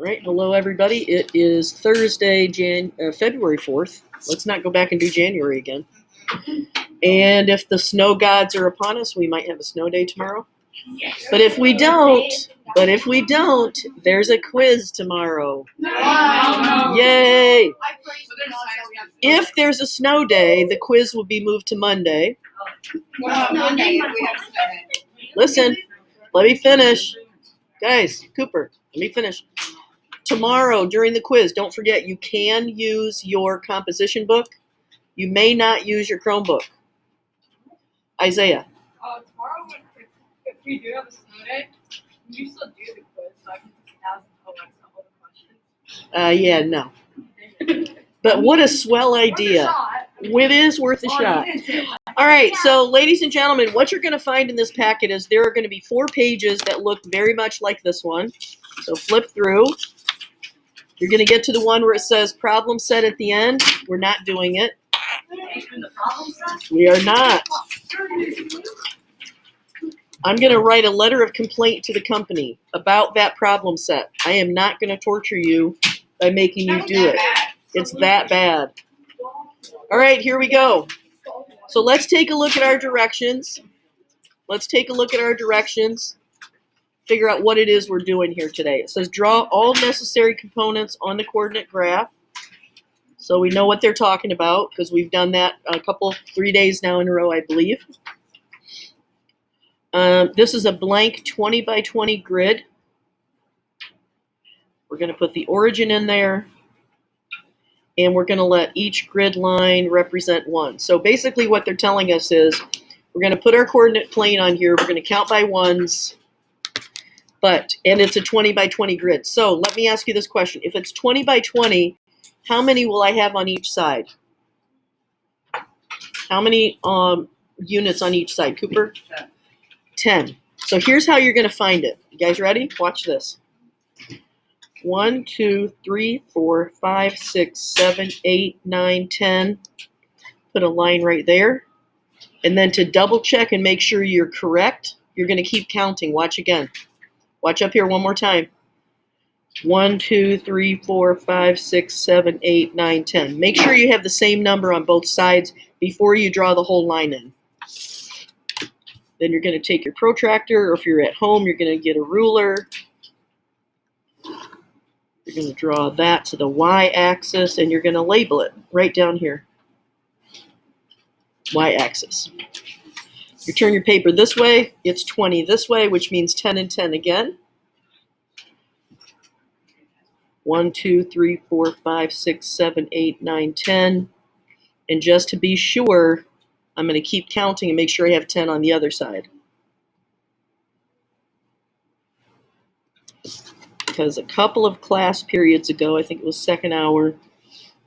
right, hello everybody. It is Thursday, February 4th. Let's not go back and do January again. And if the snow gods are upon us, we might have a snow day tomorrow. But if we don't, there's a quiz tomorrow. Yay! If there's a snow day, the quiz will be moved to Monday. Listen, let me finish. Guys, Cooper, let me finish. Tomorrow during the quiz, don't forget you can use your composition book. You may not use your Chromebook. Isaiah. Tomorrow, if we do have a snow day, can you still do the quiz so I can just ask Alexa all the questions? Yeah, no. But what a swell idea. It is worth a shot. All right, so ladies and gentlemen, what you're going to find in this packet is there are going to be 4 pages that look very much like this one. So flip through. You're going to get to the one where it says problem set at the end. We're not doing it. We are not. I'm going to write a letter of complaint to the company about that problem set. I am not going to torture you by making you do it. It's that bad. All right, here we go. So let's take a look at our directions. Figure out what it is we're doing here today. It says draw all necessary components on the coordinate graph. So we know what they're talking about because we've done that 3 days now in a row, I believe. This is a blank 20 by 20 grid. We're going to put the origin in there. And we're going to let each grid line represent 1. So basically what they're telling us is we're going to put our coordinate plane on here. We're going to count by ones. And it's a 20 by 20 grid. So let me ask you this question. If it's 20 by 20, how many will I have on each side? How many units on each side, Cooper? 10. So here's how you're going to find it. You guys ready? Watch this. 1, 2, 3, 4, 5, 6, 7, 8, 9, 10. Put a line right there. And then to double check and make sure you're correct, you're going to keep counting. Watch again. Watch up here one more time. 1, 2, 3, 4, 5, 6, 7, 8, 9, 10. Make sure you have the same number on both sides before you draw the whole line in. Then you're going to take your protractor, or if you're at home, you're going to get a ruler. You're going to draw that to the y-axis, and you're going to label it right down here. Y-axis. You turn your paper this way, it's 20 this way, which means 10 and 10 again. 1, 2, 3, 4, 5, 6, 7, 8, 9, 10. And just to be sure, I'm going to keep counting and make sure I have 10 on the other side. Because a couple of class periods ago, I think it was second hour,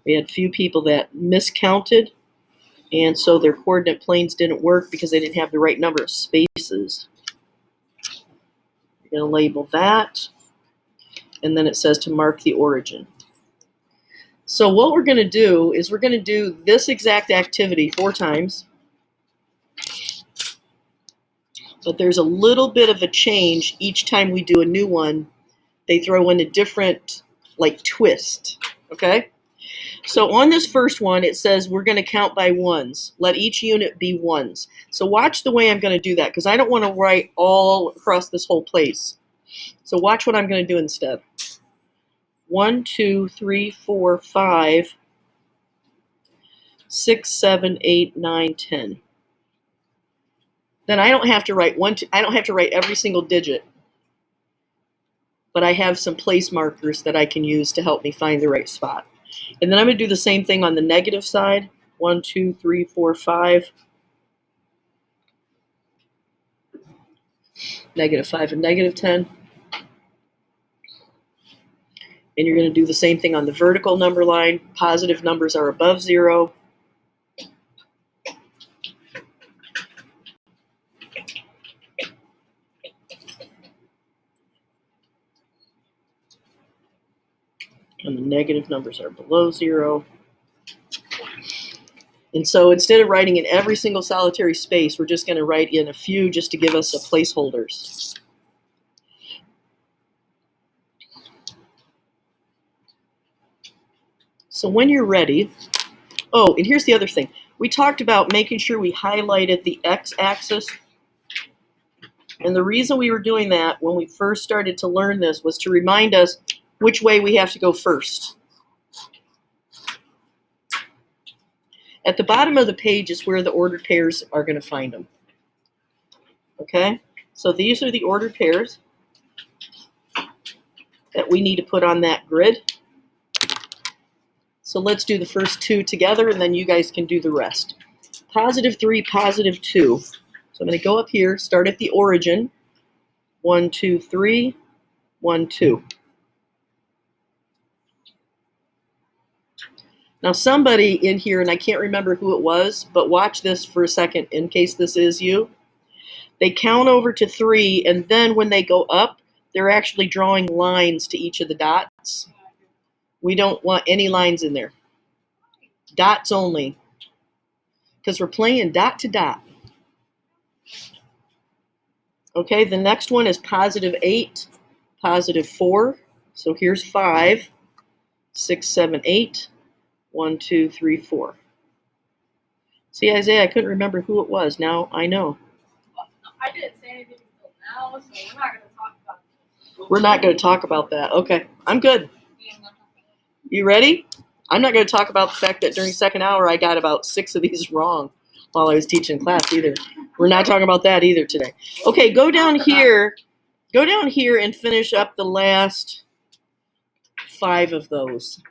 we had a few people that miscounted. And so their coordinate planes didn't work because they didn't have the right number of spaces. You're going to label that. And then it says to mark the origin. So what we're going to do is we're going to do this exact activity 4 times. But there's a little bit of a change each time we do a new one. They throw in a different, twist. Okay? So on this first one, it says we're going to count by ones. Let each unit be ones. So watch the way I'm going to do that because I don't want to write all across this whole place. So watch what I'm going to do instead. 1, 2, 3, 4, 5, 6, 7, 8, 9, 10. Then I don't have to write I don't have to write every single digit. But I have some place markers that I can use to help me find the right spot. And then I'm going to do the same thing on the negative side. 1, 2, 3, 4, 5. -5 and -10. And you're going to do the same thing on the vertical number line. Positive numbers are above 0. And the negative numbers are below 0. And so instead of writing in every single solitary space, we're just going to write in a few just to give us a placeholders. So when you're ready, oh, and here's the other thing. We talked about making sure we highlighted the x-axis. And the reason we were doing that when we first started to learn this was to remind us which way we have to go first. At the bottom of the page is where the ordered pairs are going to find them. Okay? So these are the ordered pairs that we need to put on that grid. So let's do the first two together, and then you guys can do the rest. +3, +2. So I'm going to go up here, start at the origin. 1, 2, 3, 1, 2. Now somebody in here, and I can't remember who it was, but watch this for a second in case this is you. They count over to 3, and then when they go up, they're actually drawing lines to each of the dots. We don't want any lines in there. Dots only. Because we're playing dot to dot. Okay, the next one is +8, +4. So here's 5, 6, 7, 8. 1, 2, 3, 4. See, Isaiah, I couldn't remember who it was. Now I know. Well, I didn't say anything until now, so we're not going to talk about this. We're not going to talk about that. Okay, I'm good. You ready? I'm not going to talk about the fact that during second hour I got about 6 of these wrong while I was teaching class either. We're not talking about that either today. Okay, go down here. Go down here and finish up the last 5 of those.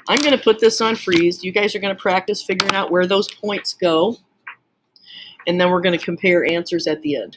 I'm going to put this on freeze. You guys are going to practice figuring out where those points go. And then we're going to compare answers at the end.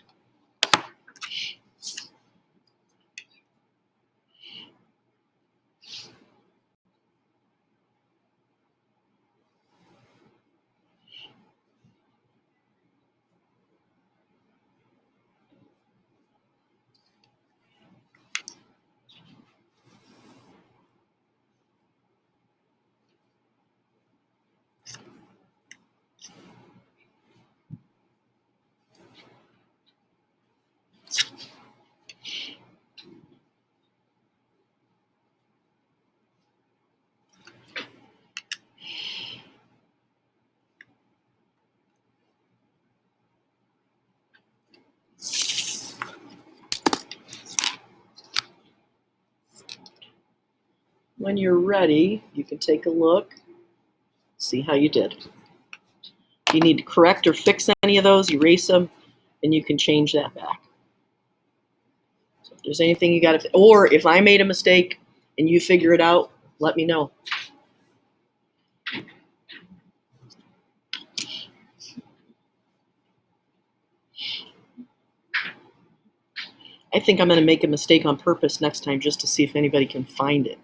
When you're ready, you can take a look, see how you did. If you need to correct or fix any of those, erase them, and you can change that back. So if there's anything you got to, or if I made a mistake and you figure it out, let me know. I think I'm going to make a mistake on purpose next time just to see if anybody can find it.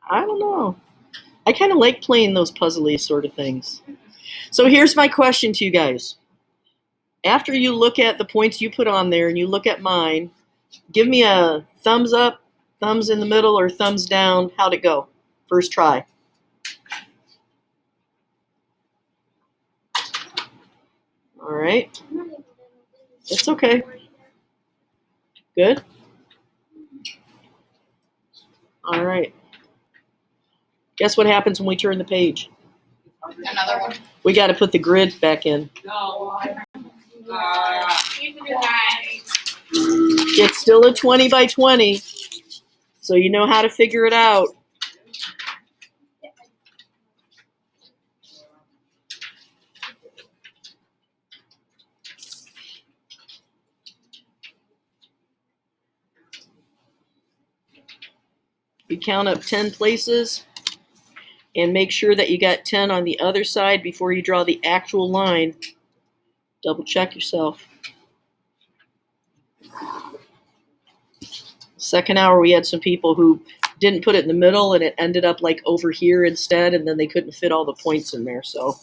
I don't know. I kind of like playing those puzzly sort of things. So here's my question to you guys. After you look at the points you put on there and you look at mine, give me a thumbs up, thumbs in the middle, or thumbs down. How'd it go? First try. All right. It's okay. Good? All right. Guess what happens when we turn the page? Another one. We got to put the grid back in. It's still a 20 by 20, so you know how to figure it out. You count up 10 places and make sure that you got 10 on the other side before you draw the actual line. Double check yourself. Second hour, we had some people who didn't put it in the middle and it ended up like over here instead, and then they couldn't fit all the points in there. So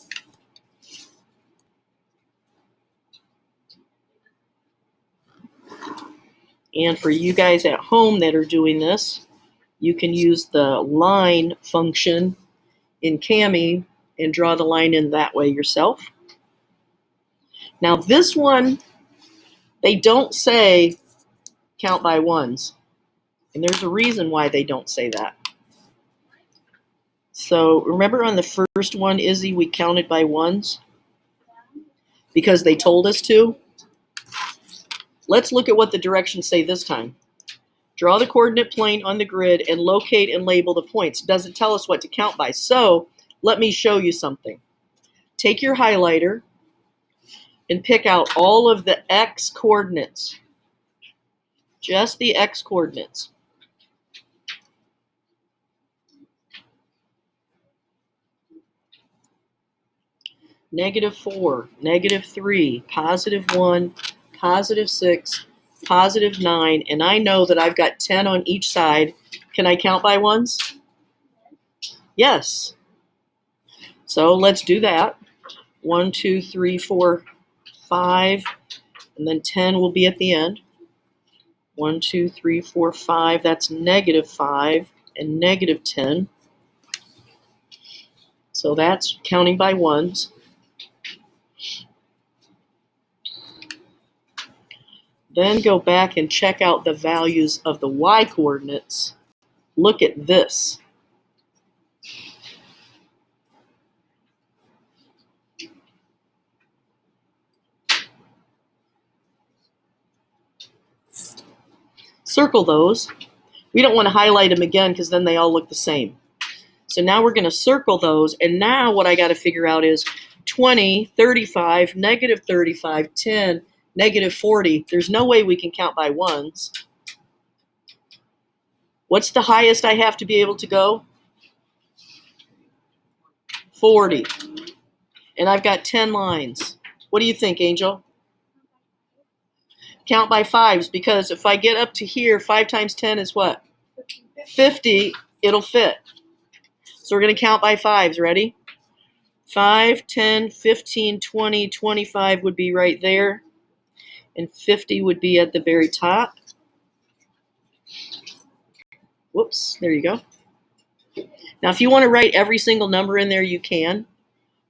and for you guys at home that are doing this, you can use the line function in Kami and draw the line in that way yourself. Now this one, they don't say count by ones. And there's a reason why they don't say that. So remember on the first one, Izzy, we counted by ones? Because they told us to? Let's look at what the directions say this time. Draw the coordinate plane on the grid and locate and label the points. It doesn't tell us what to count by. So let me show you something. Take your highlighter and pick out all of the x coordinates. Just the x coordinates. -4, -3, +1, +6, +9, and I know that I've got 10 on each side. Can I count by ones? Yes. So let's do that. 1, 2, 3, 4, 5, and then 10 will be at the end. 1, 2, 3, 4, 5. That's -5 and -10. So that's counting by ones. Then go back and check out the values of the y coordinates. Look at this. Circle those. We don't want to highlight them again because then they all look the same. So now we're going to circle those. And now what I got to figure out is 20, 35, -35, 10, -40. There's no way we can count by ones. What's the highest I have to be able to go? 40. And I've got 10 lines. What do you think, Angel? Count by fives, because if I get up to here, 5 times 10 is what? 50. It'll fit. So we're going to count by fives. Ready? 5, 10, 15, 20, 25 would be right there. And 50 would be at the very top. Whoops, there you go. Now, if you want to write every single number in there, you can,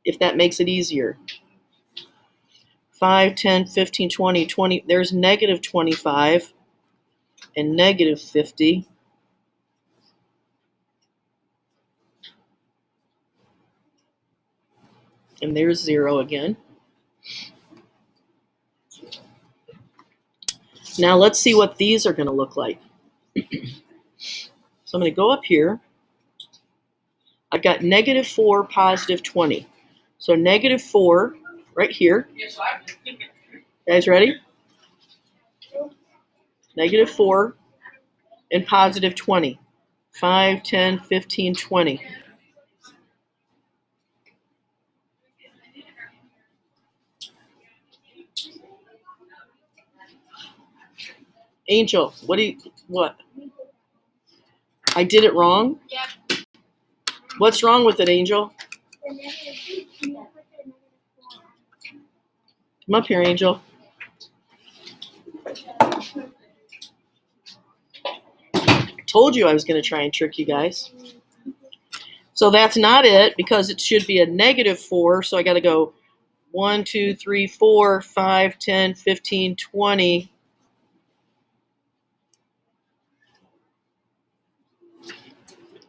if that makes it easier. 5, 10, 15, 20, 20. There's -25 and -50. And there's 0 again. Now let's see what these are going to look like. So I'm going to go up here. I've got -4, +20. So -4 right here. Guys ready? -4 and +20. 5, 10, 15, 20. Angel, what? I did it wrong? Yep. What's wrong with it, Angel? Come up here, Angel. I told you I was going to try and trick you guys. So that's not it, because it should be a -4. So I got to go 1, 2, 3, 4, 5, 10, 15, 20.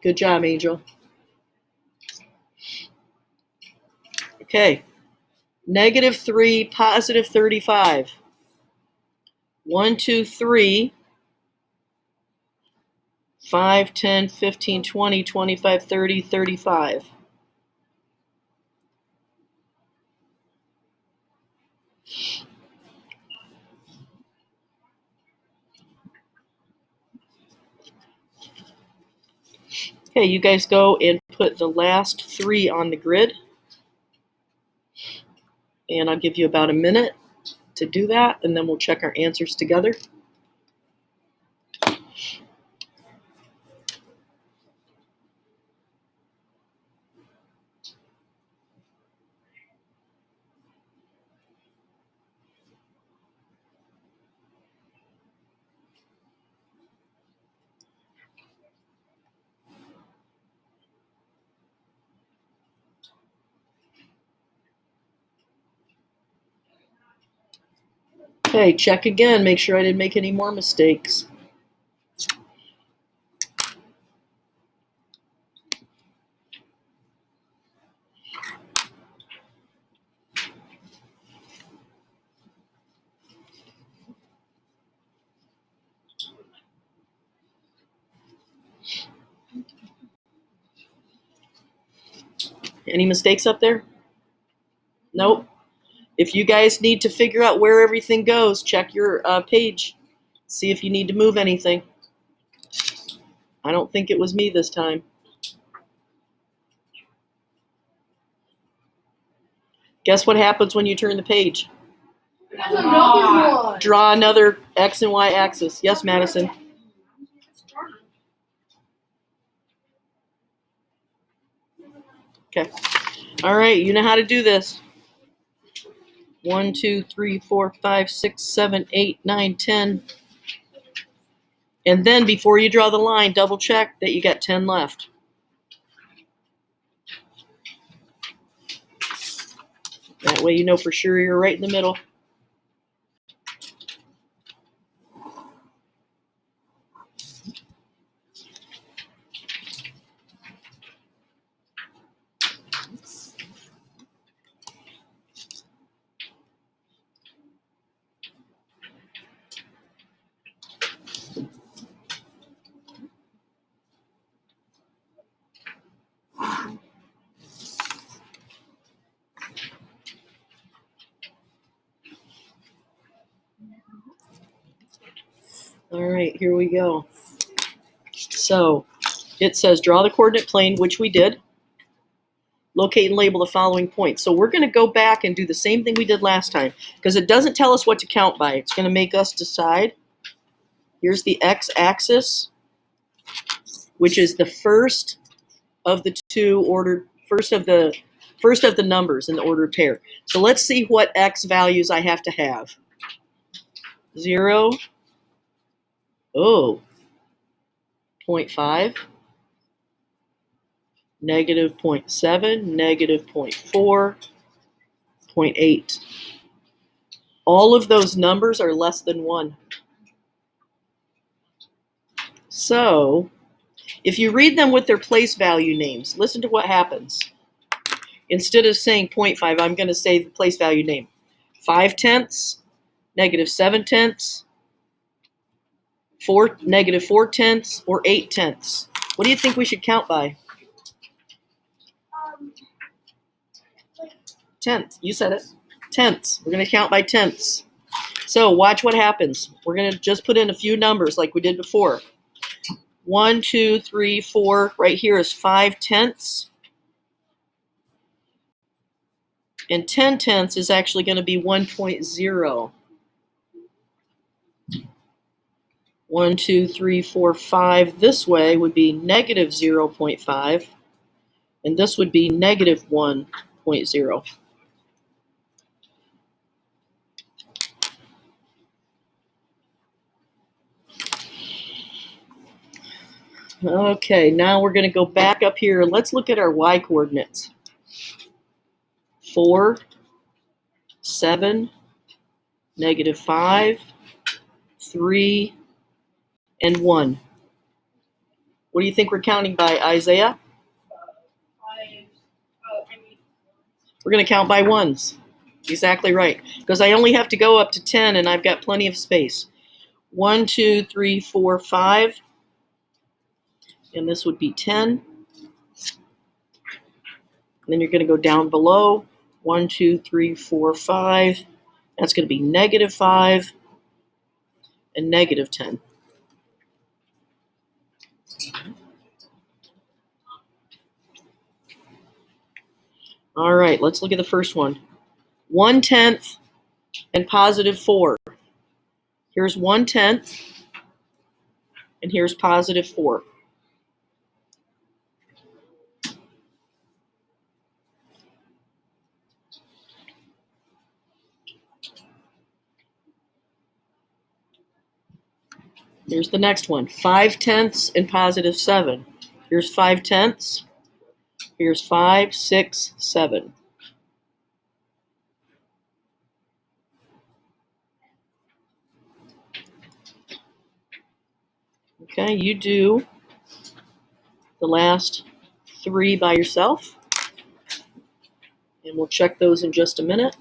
Good job, Angel. Okay. -3, +35. 1, 2, 3. 5, 10, 15, 20, 25, 30, 35. Okay, you guys go and put the last 3 on the grid. And I'll give you about a minute to do that, and then we'll check our answers together. Okay, check again. Make sure I didn't make any more mistakes. Any mistakes up there? Nope. If you guys need to figure out where everything goes, check your page. See if you need to move anything. I don't think it was me this time. Guess what happens when you turn the page? There's another one. Draw another X and Y axis. Yes, Madison. Okay. All right, you know how to do this. 1, 2, 3, 4, 5, 6, 7, 8, 9, 10. And then before you draw the line, double check that you got 10 left. That way you know for sure you're right in the middle. All right, here we go. So it says draw the coordinate plane, which we did. Locate and label the following points. So we're going to go back and do the same thing we did last time because it doesn't tell us what to count by. It's going to make us decide. Here's the x-axis, which is the first of the two ordered, first of the numbers in the ordered pair. So let's see what x values I have to have. 0, 0.5, negative 0.7, negative 0.4, 0.8. All of those numbers are less than 1. So if you read them with their place value names, listen to what happens. Instead of saying 0.5, I'm going to say the place value name. 5/10, negative 7/10, negative 4/10, or 8/10. What do you think we should count by? Tenths. You said it. Tenths. We're going to count by tenths. So watch what happens. We're going to just put in a few numbers like we did before. 1, 2, 3, 4. Right here is 5/10. And 10/10 is actually going to be 1.0. 1, 2, 3, 4, 5. This way would be negative 0.5. And this would be negative 1.0. Okay, now we're going to go back up here. Let's look at our y coordinates. 4, 7, negative 5, 3, and 1. What do you think we're counting by, Isaiah? We're going to count by ones. Exactly right. Because I only have to go up to 10 and I've got plenty of space. 1, 2, 3, 4, 5. And this would be 10. And then you're going to go down below. 1, 2, 3, 4, 5. That's going to be negative 5 and negative 10. All right, let's look at the first one. 1/10 and positive 4. Here's 1/10 and here's positive 4. Here's the next one. 5/10 and positive 7. Here's 5/10. Here's 5, 6, 7. Okay, you do the last 3 by yourself. And we'll check those in just a minute.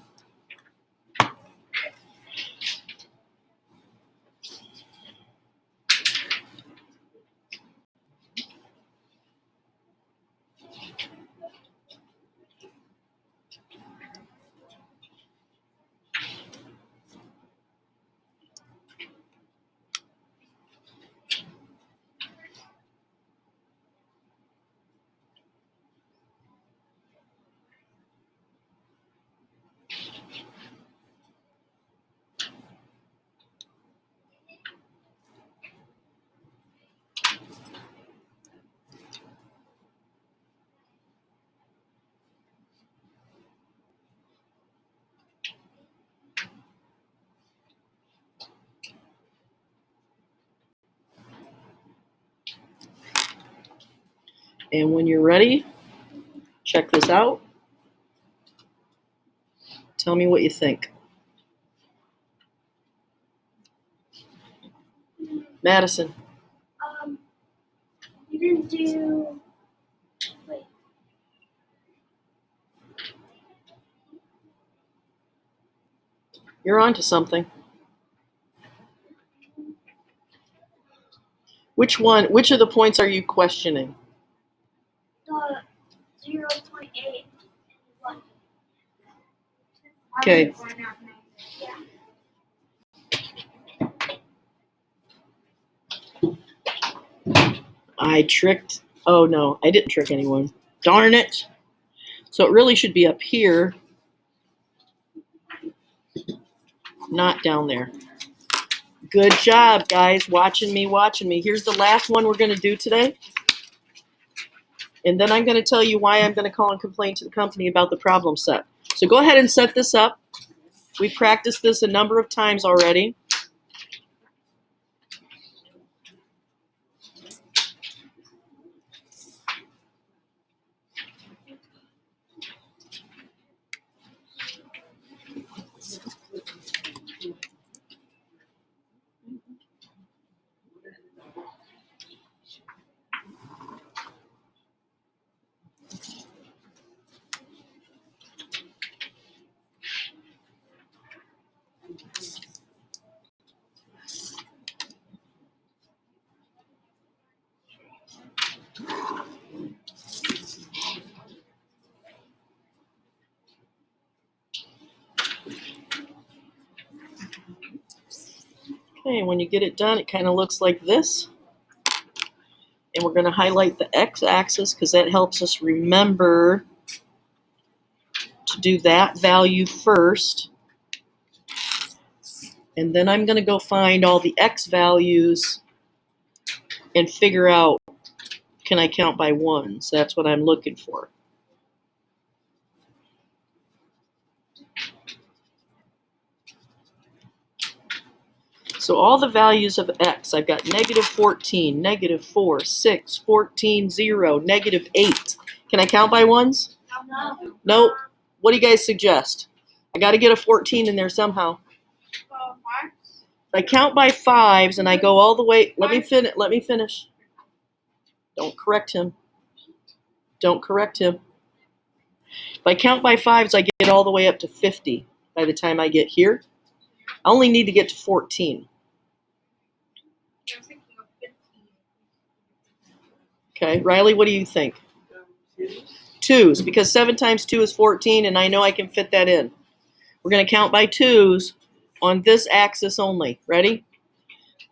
And when you're ready, check this out. Tell me what you think. Madison. You didn't do. Wait. You're on to something. Which of the points are you questioning? The 0.8. Okay. Yeah. I tricked. Oh no, I didn't trick anyone. Darn it. So it really should be up here, not down there. Good job, guys. Watching me. Here's the last one we're going to do today. And then I'm going to tell you why I'm going to call and complain to the company about the problem set. So go ahead and set this up. We practiced this a number of times already. Okay, when you get it done, it kind of looks like this. And we're going to highlight the x-axis because that helps us remember to do that value first. And then I'm going to go find all the x values and figure out, can I count by ones? That's what I'm looking for. So all the values of x, I've got negative 14, negative 4, 6, 14, 0, negative 8. Can I count by ones? No. Nope. What do you guys suggest? I got to get a 14 in there somehow. If I count by fives and I go all the way, let me finish. Don't correct him. If I count by fives, I get all the way up to 50 by the time I get here. I only need to get to 14. Okay, Riley, what do you think? Twos, because 7 times 2 is 14, and I know I can fit that in. We're going to count by twos on this axis only. Ready?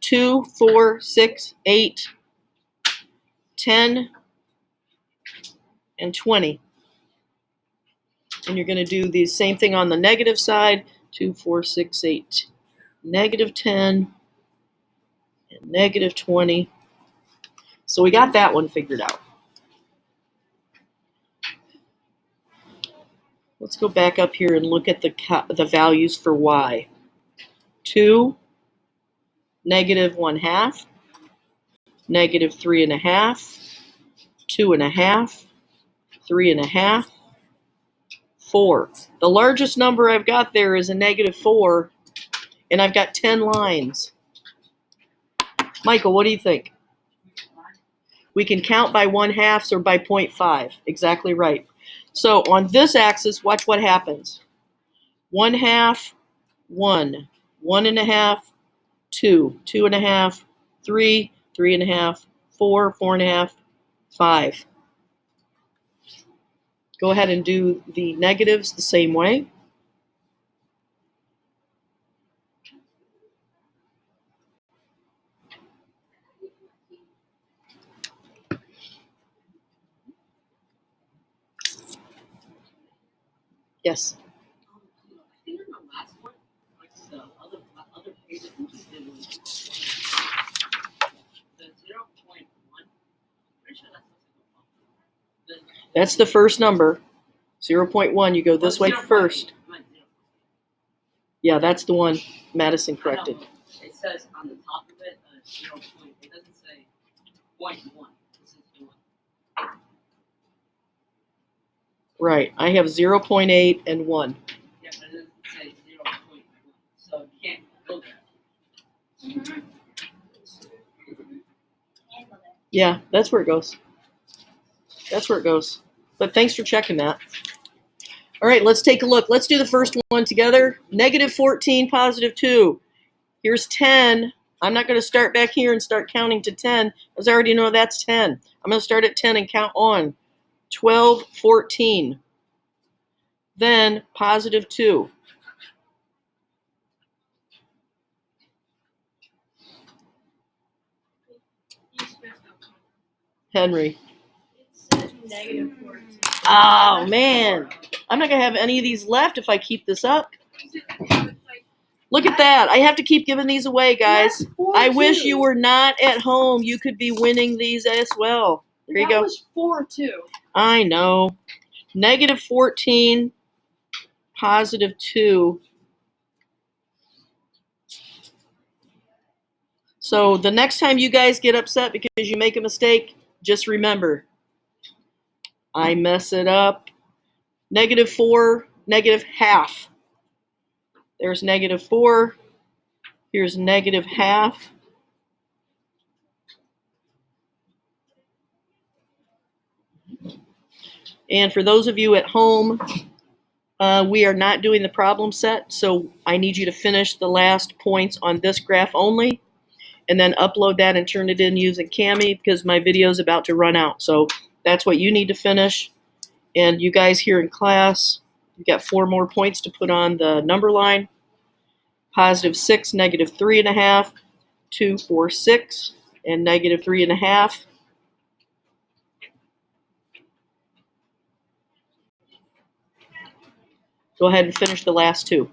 2, 4, 6, 8, 10, and 20. And you're going to do the same thing on the negative side. 2, 4, 6, 8. Negative 10 and negative 20. So we got that one figured out. Let's go back up here and look at the values for y. 2, negative 1/2, negative 3.5, 2.5, 3.5, 4. The largest number I've got there is a negative 4, and I've got 10 lines. Michael, what do you think? We can count by 1/2 or by 0.5. Exactly right. So on this axis, watch what happens. 1/2, 1, 1.5, 2, 2.5, 3, 3.5, 4, 4.5, 5. Go ahead and do the negatives the same way. Yes. I think in the last one, like the other page that we just did was the 0.1. Pretty sure that's supposed to go up. That's the first number. 0.1, you go this way first. Yeah, that's the one Madison corrected. It says on the top of it, 0. It doesn't say 0.1. It says 1. Right. I have 0.8 and 1. Yeah, but it doesn't say 0.1, so you can't go there. Mm-hmm. Yeah, that's where it goes. That's where it goes. But thanks for checking that. All right, let's take a look. Let's do the first one together. Negative 14, positive 2. Here's 10. I'm not going to start back here and start counting to 10, because I already know that's 10. I'm going to start at 10 and count on. 12, 14. Then positive 2. You just messed up. Henry. It says negative 14. Oh, man. I'm not going to have any of these left if I keep this up. Look at that. I have to keep giving these away, guys. I wish you were not at home. You could be winning these as well. There you That go. was 4-2. I know. Negative 14, positive 2. So the next time you guys get upset because you make a mistake, just remember, I mess it up. Negative 4, negative half. There's negative 4. Here's negative half. And for those of you at home, we are not doing the problem set, so I need you to finish the last points on this graph only, and then upload that and turn it in using Cami, because my video is about to run out. So that's what you need to finish. And you guys here in class, you got 4 more points to put on the number line. Positive 6, negative 3.5, 2, 4, 6, and negative 3.5. Go ahead and finish the last 2.